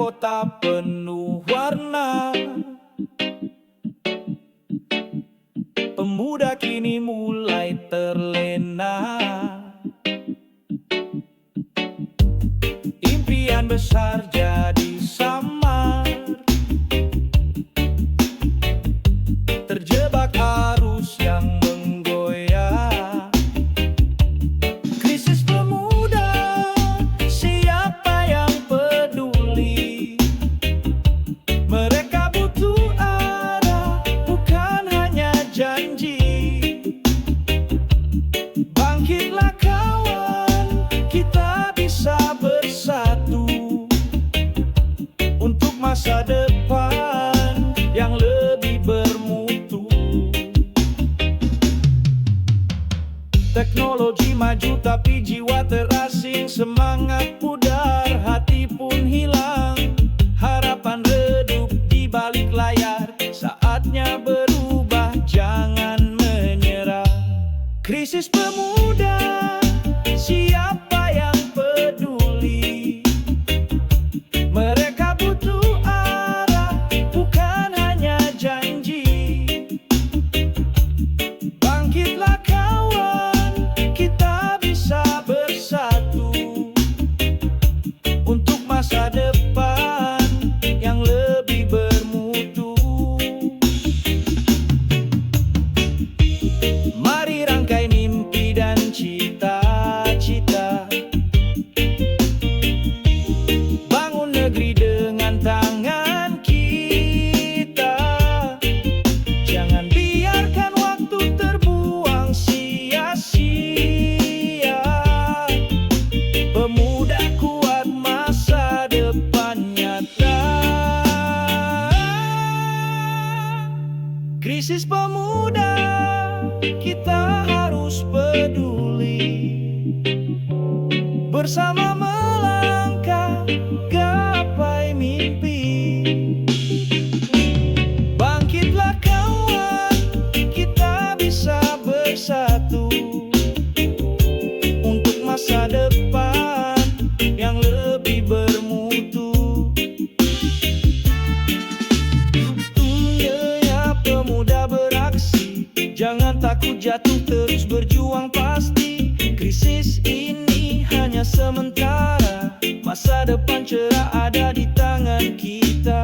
kota penuh warna. Pemuda kini mulai terlena. Impian besar jadi samar, terjebak arus yang menggoyah. Krisis pemuda, siapa yang peduli? Mereka butuh arah, bukan hanya janji. Bangkitlah kawan, kita bisa bersatu untuk masa depan yang lebih bermutu. Teknologi maju tapi jiwa terasing, semangat pudar, hati pun hilang. Harapan redup di balik layar, saatnya berubah, jangan menyerah. Krisis pemuda, siapa yang peduli? Mereka butuh arah, bukan hanya janji. Bangkitlah kawan, kita bisa bersatu untuk masa depan yang lebih bermutu. Mari rangkai mimpi dan cita-cita, bangun negeri dengan tangan kita. Jangan biarkan waktu terbuang sia-sia. Pemuda kuat, masa depan nyata. Krisis pemuda, kita harus peduli. Bersama melangkah, gapai mimpi. Bangkitlah kawan, kita bisa bersatu untuk masa depan yang lebih bermutu. Ya pemuda beraksi, jangan takut jatuh, terus berjuang pasti. Krisis ini hanya sementara, masa depan cerah ada di tangan kita.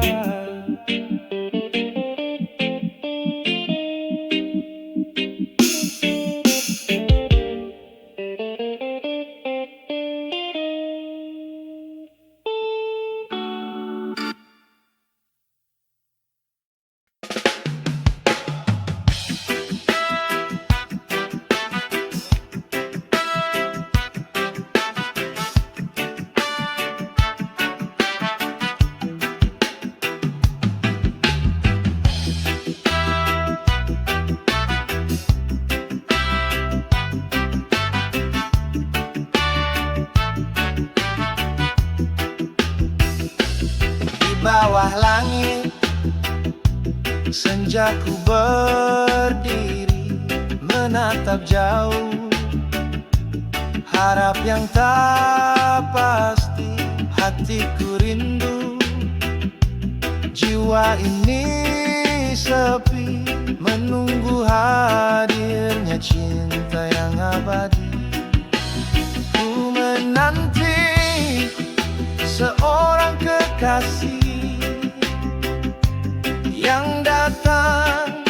Bawah langit senjaku berdiri, menatap jauh, harap yang tak pasti. Hatiku rindu, jiwa ini sepi, menunggu hadirnya cinta yang abadi. Ku menanti seorang kekasih yang datang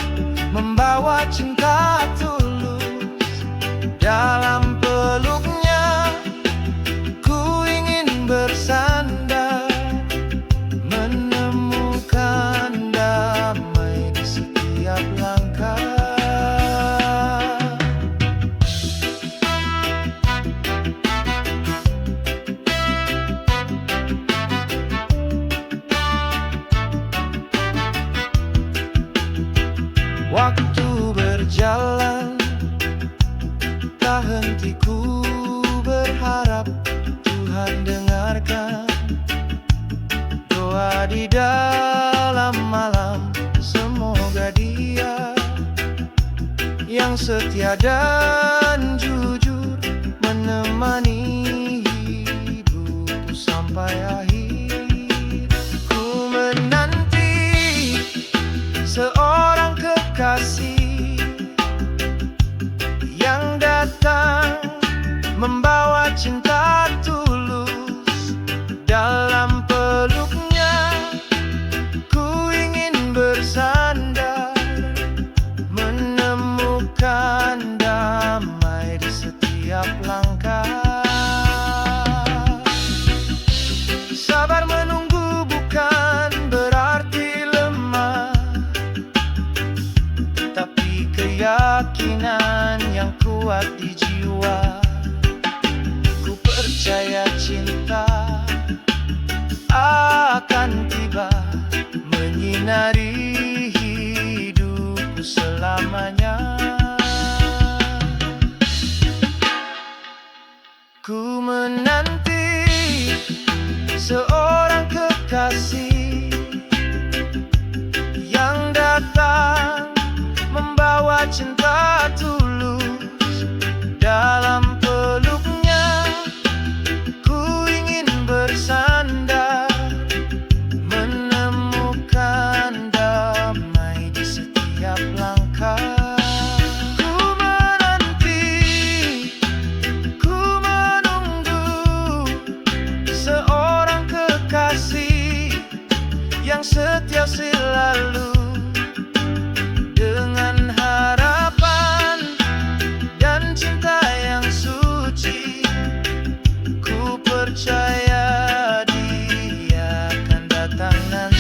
membawa cinta tulus. Dalam peluknya ku ingin bersandar, menemukan damai di setiap langkah. Waktu berjalan, tak henti ku berharap Tuhan dengarkan doa di dalam malam. Semoga Dia yang setia dan jujur menemani hidupku sampai akhir. cinta tulus dalam peluknya. Ku ingin bersandar, menemukan damai di setiap langkah. Sabar menunggu bukan berarti lemah, tapi keyakinan yang kuat di jiwa. Ku percaya cinta akan tiba, menyinari hidupku selamanya. Ku menanti seorang kekasih yang datang membawa cinta tulus dalam peluknya. Ku ingin bersandar, menemukan damai di setiap langkah. Ku menanti, ku menunggu seorang kekasih yang setia selalu, dengan harapan dan cinta yang suci. Ku percaya dia akan datang nanti.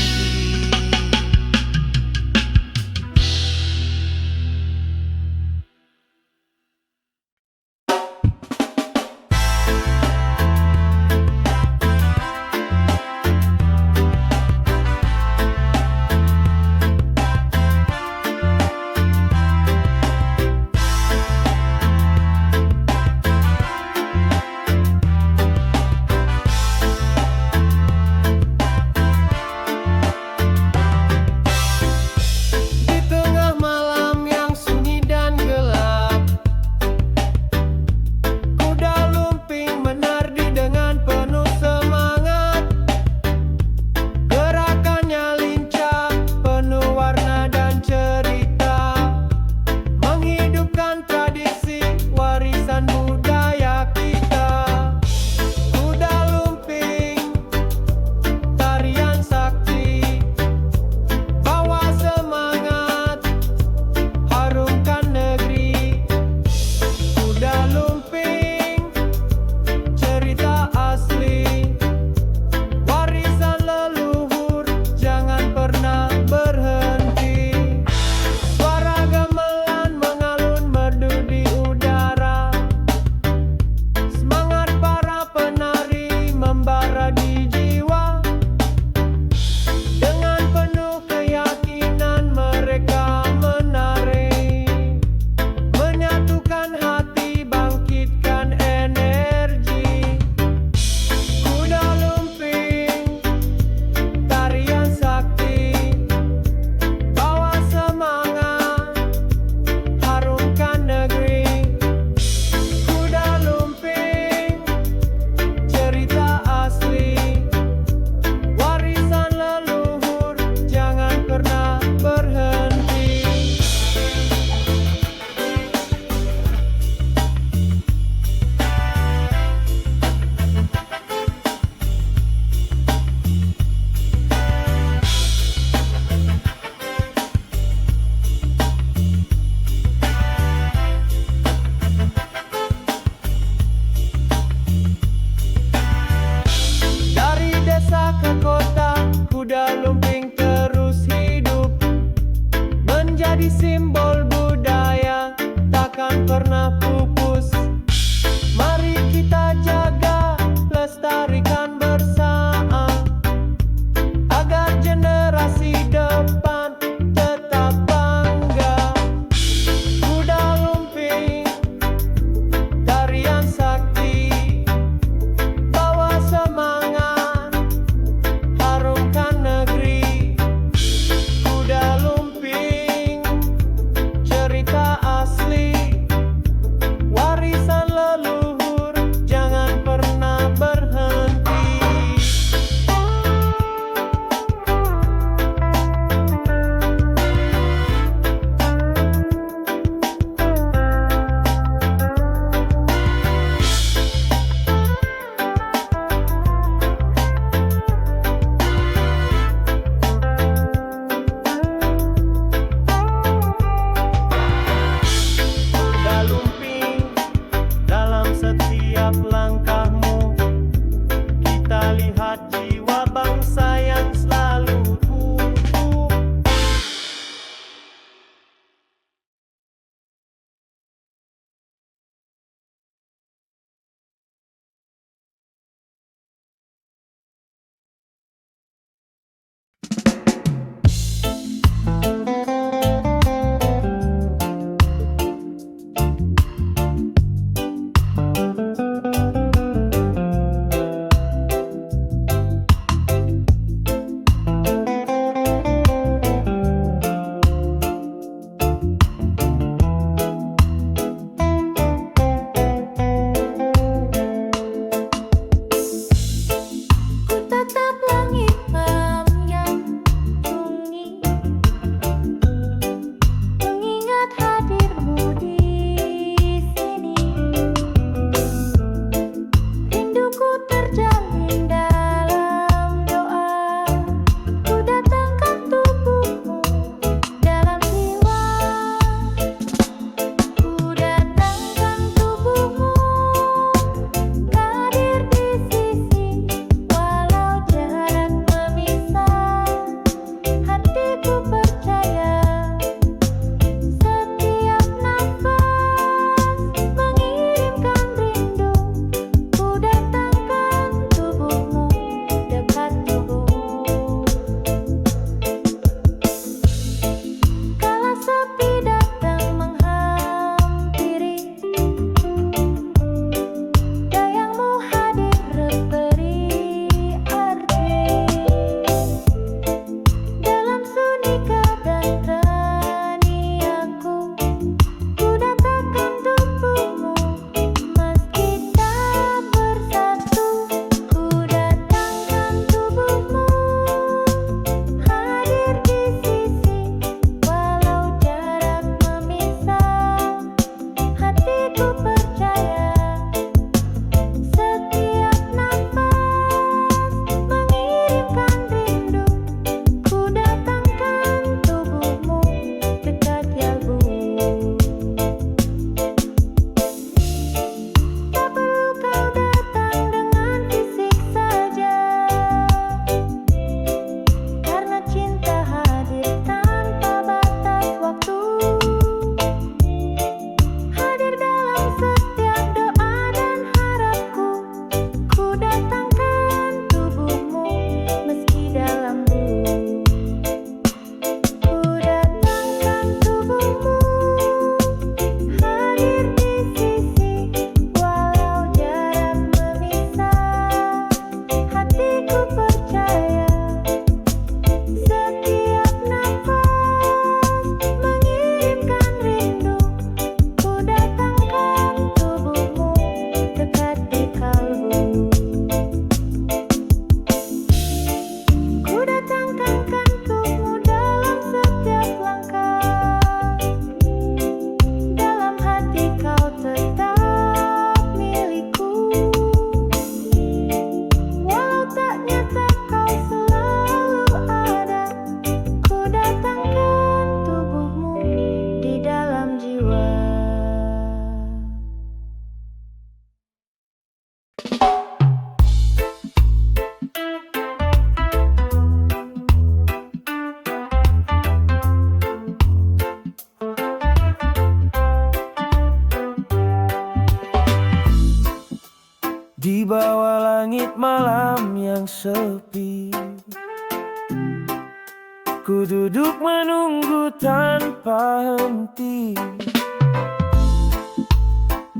Ku duduk menunggu tanpa henti,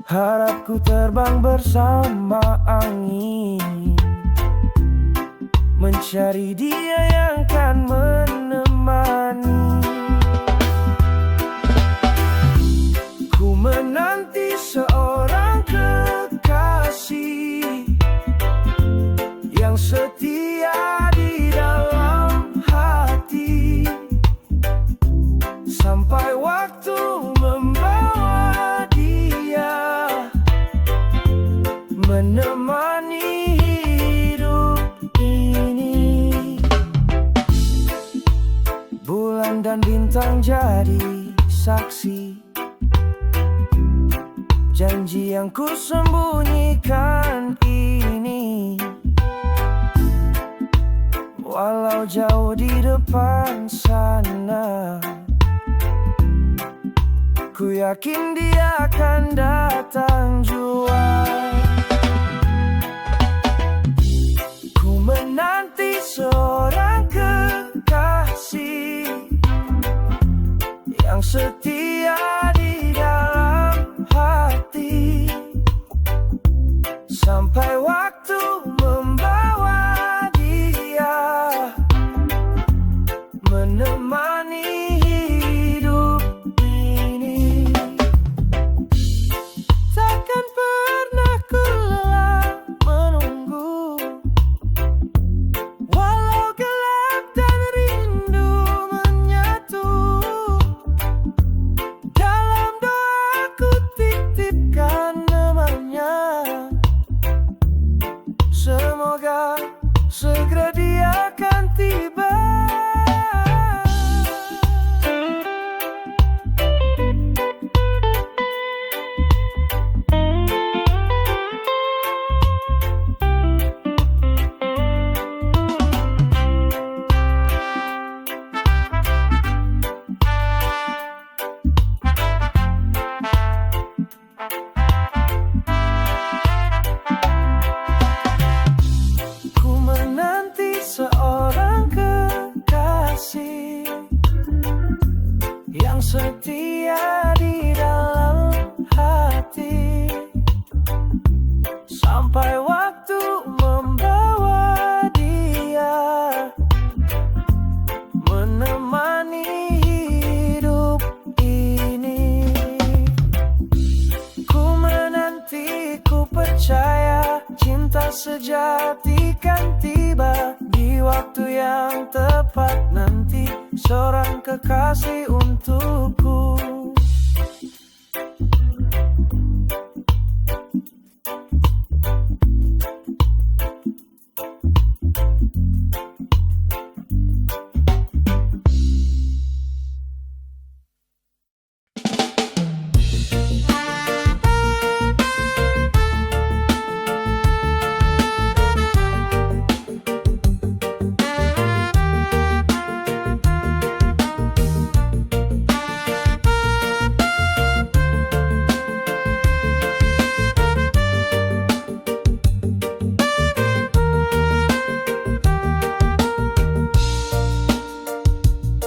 harapku terbang bersama angin, mencari dia yang kan menemani. Ku menanti seorang kekasih yang setia di dalam hati, sampai waktu membawa dia menemani hidup ini. Bulan dan bintang jadi saksi, janji yang ku sembunyikan ini. Walau jauh di depan sana, ku yakin dia akan datang jua. Ku menanti seorang kekasih yang setia di dalam hati, sampai waktu membawa dia menemani hidup ini. Takkan pernah ku lelah menunggu, walau gelap dan rindu menyatu. Dalam doaku titipkan namanya, semoga segera dia akan tiba. Ku menanti seorang kekasih yang setia di dalam hati, sampai waktu membawa dia menemani hidup ini. Ku menanti, ku percaya cinta sejati kan tiba di waktu yang tepat nanti. Seorang kekasih untukku.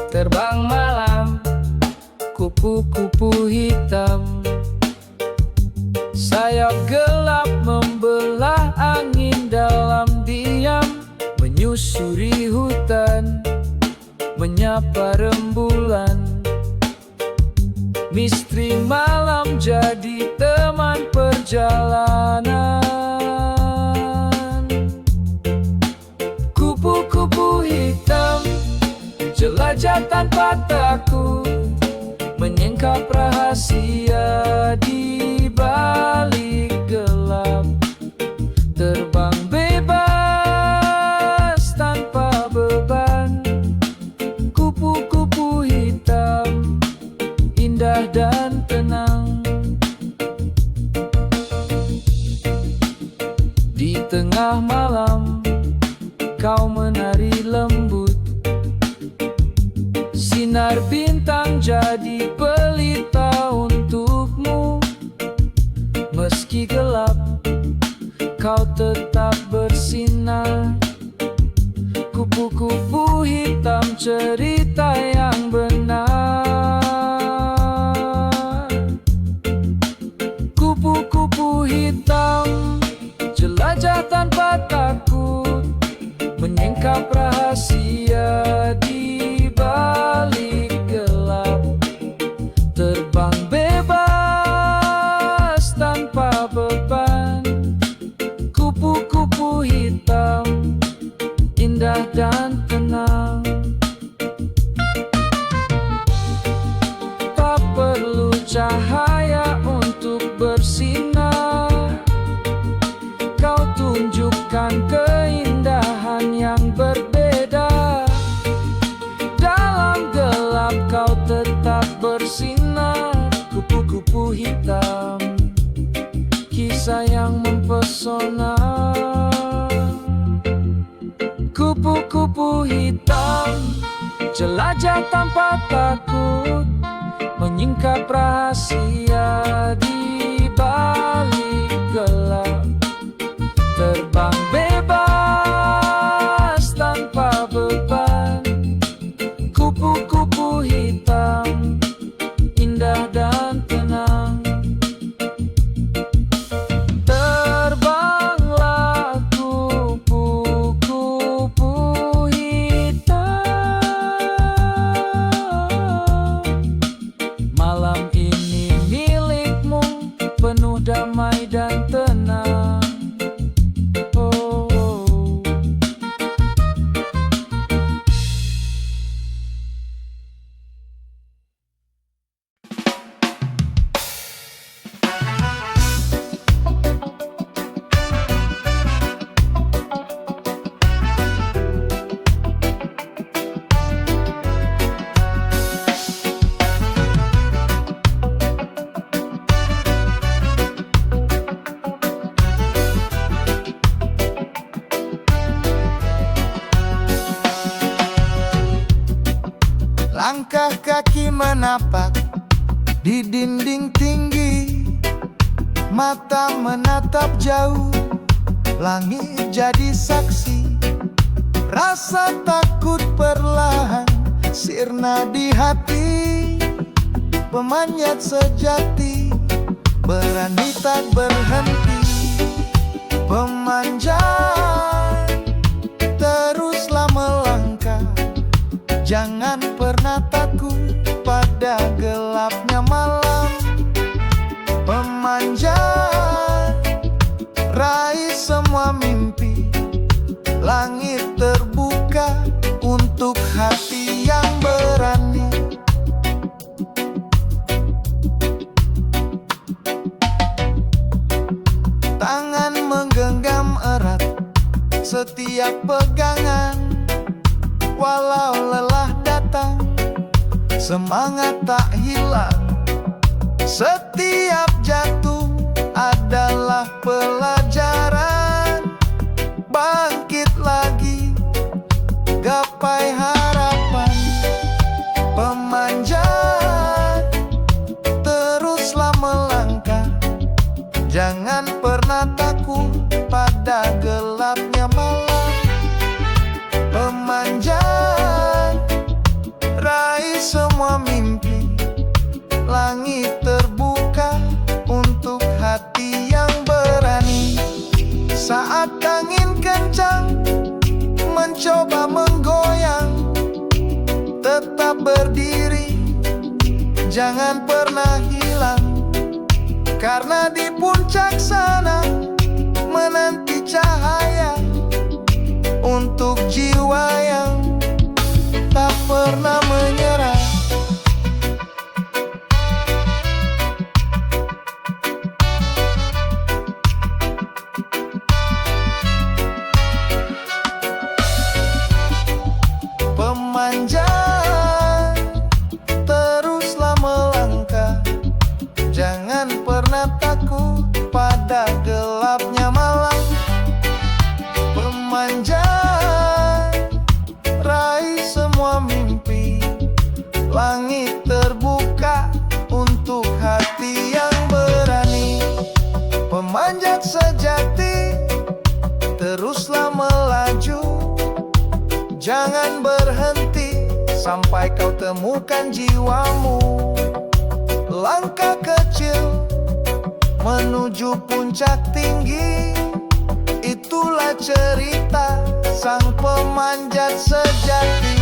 Terbang malam, kupu-kupu hitam, sayap gelap membelah angin dalam diam, menyusuri hutan, menyapa rembulan. Misteri malam jadi teman perjalanan. Kupu-kupu hitam jelajah tanpa takut, menyingkap rahasia di balik gelap. Terbang bebas tanpa beban, kupu-kupu hitam indah dan tenang. Di tengah malam kau menari lembut, sinar bintang jadi pelita untukmu. Meski gelap, kau tetap bersinar. Kupu-kupu hitam cerita yang benar. Kupu-kupu hitam, jelajah tanpa takut, menyingkap rahasia di balik gelap. Terbang bebas tanpa beban. Kupu-kupu hitam, indah dan tenang. Tak perlu cahaya untuk bersinar. Kau tunjukkan keindahan yang berbeda. Dalam gelap kau tetap bersinar. Kupu-kupu hitam, kisah yang mempesona. Kupu-kupu hitam, jelajah tanpa takut, menyingkap rahasia di balik gelap. Terbang bebas tanpa beban. Kupu-kupu hitam, indah dan tenang. Terbanglah kupu-kupu hitam. Malam ini milikmu, penuh damai dan tenang. Oh, oh. Langkah kaki menapak di dinding tinggi, mata menatap jauh, langit jadi saksi. Rasa takut perlahan sirna di hati. Pemanjat sejati, berani tak berhenti. Pemanjat, teruslah melangkah, jangan pernah takut pada gelapnya malam. Pemanjat, raih semua mimpi. Langit terbuka untuk hati yang berani. Tangan menggenggam erat setiap pegangan. Walau lelah datang, semangat tak hilang. Setiap jatuh adalah pelajaran. Bangkit lagi, gapai harapan. Pemanjat, teruslah melangkah, jangan pernah takut pada gelapnya malam. Pemanjat, raih semua mimpi. Langit terbuka untuk hati yang berani. Saat angin kencang mencoba menggoyang, tetap berdiri, jangan pernah hilang. Karena di puncak sana menanti cahaya untuk jiwa yang tak pernah menyerah. Pemanjat, teruslah melangkah, jangan pernah takut pada gelapnya malam. Pemanjat, raih semua mimpi. Langit terbuka untuk hati yang berani. Pemanjat sejati, teruslah melaju, jangan berhenti. sampai kau temukan jiwamu. Langkah kecil menuju puncak tinggi, itulah cerita sang pemanjat sejati.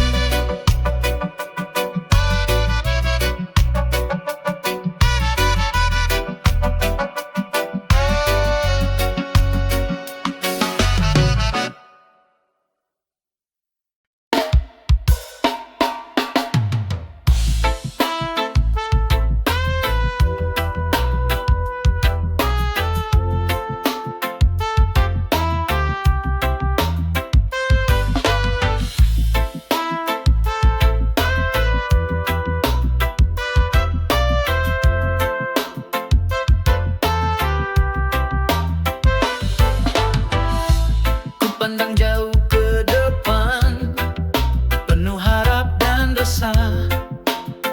Pandang jauh ke depan, penuh harap dan dosa.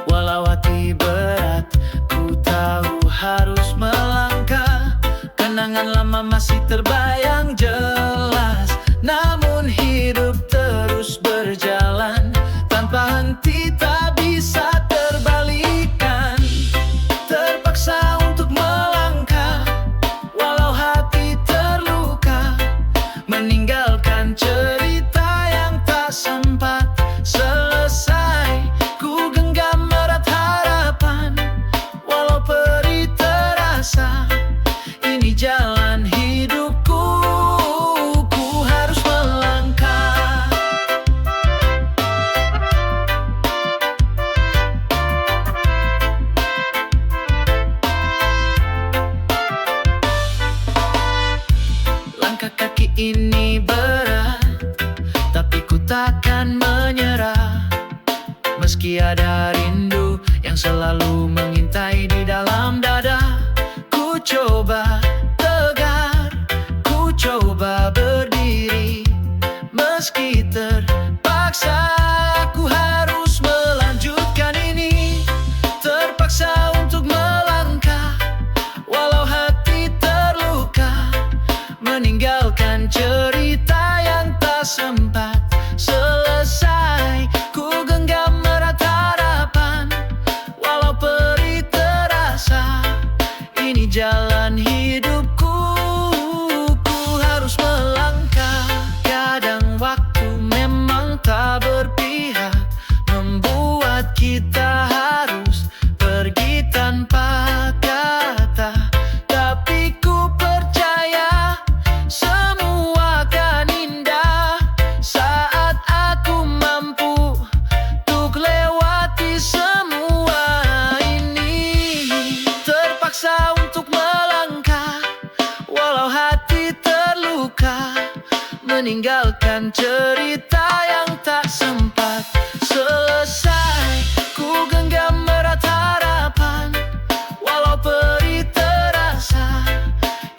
Walau hati berat, ku tahu harus melangkah. Kenangan lama masih terbayang jelas, namun hidup terus berjalan tanpa henti, tak bisa terbalikan. Terpaksa untuk melangkah, walau hati terluka, meninggalkan cerita yang tak sempat selesai. Ku genggam erat harapan, walau perih terasa. Ini jalan hidupku, ku harus melangkah. Langkah kaki ini berat, tapi ku takkan menyerah. Meski ada rindu yang selalu mengintai di dalam dada, ku coba tegar, ku coba berdiri. Meski terpaksa, aku harus melanjutkan ini. Terpaksa untuk melangkah, walau hati terluka, meninggalkan cerita yang tak sempat selesai. Ku genggam erat harapan, walau perih terasa. Ini jalan hidupku, ku harus melangkah. Kadang waktu memang tak berpihak, membuat kita harus pergi tanpa kata. Tapi ku percaya semua akan indah saat aku mampu untuk lewati semua ini. Terpaksa untuk melangkah, walau hati terluka, meninggalkan cerita yang tak sempat selesai. Ku genggam erat harapan, walau perih terasa.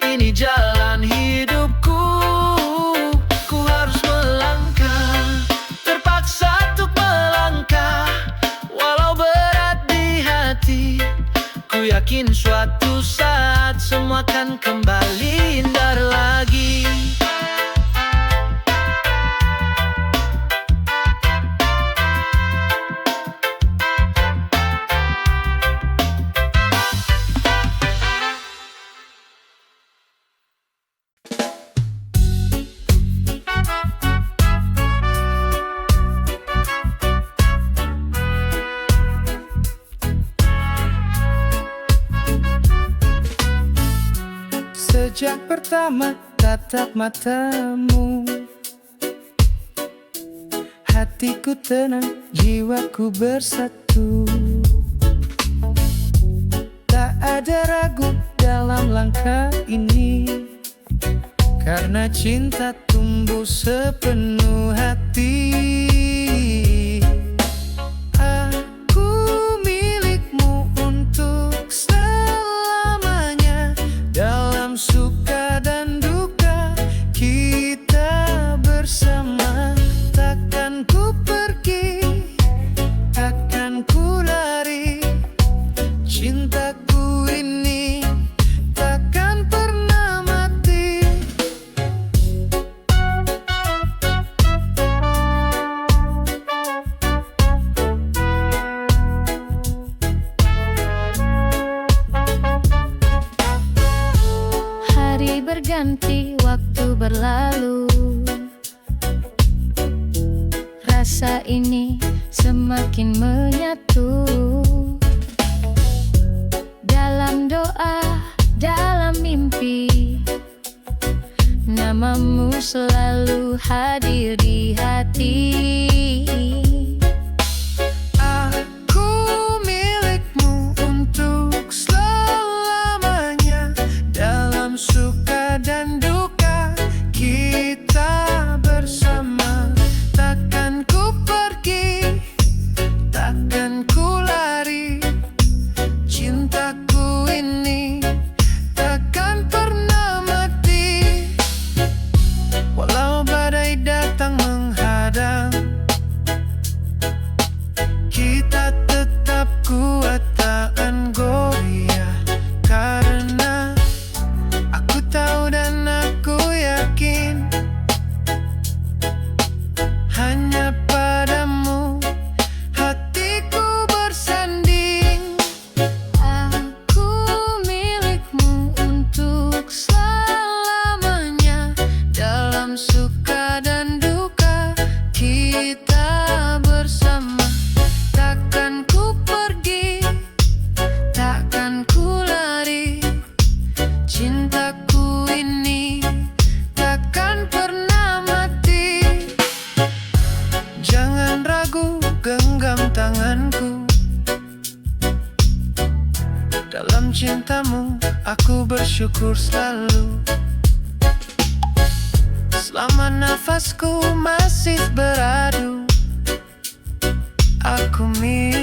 Ini jalan hidupku, ku harus melangkah. Terpaksa untuk melangkah, walau berat di hati. Ku yakin suatu saat semua akan kembali indah lagi. Sejak pertama tatap matamu, hatiku tenang, jiwaku bersatu. Tak ada ragu dalam langkah ini, karena cinta tumbuh sepenuh hati. Aku milikmu untuk selamanya. Dalam suka dan duka kita bersama. Takkan ku pergi, takkan ku lari. Cintaku ini takkan pernah mati. berganti, waktu berlalu. Rasa ini semakin menyatu. Dalam doa, dalam mimpi, namamu selalu hadir di hati. Aku milikmu untuk selamanya. Dalam suka dan duka kita bersama. Takkan ku pergi, takkan ku lari. Cintaku ini takkan pernah mati. Walau badai datang menghadang, kita tetap kuat tahan goyah. Karena aku tahu dan aku yakin, hanya padamu hatiku bersanding. Aku milikmu untuk selamanya. Dalam suka dan duka kita bersama. Takkan ku pergi, takkan ku lari. Cintaku ini takkan pernah mati. Jangan ragu, genggam tanganku. Dalam cintamu aku bersyukur selalu. Selama nafasku masih beradu, aku milikmu.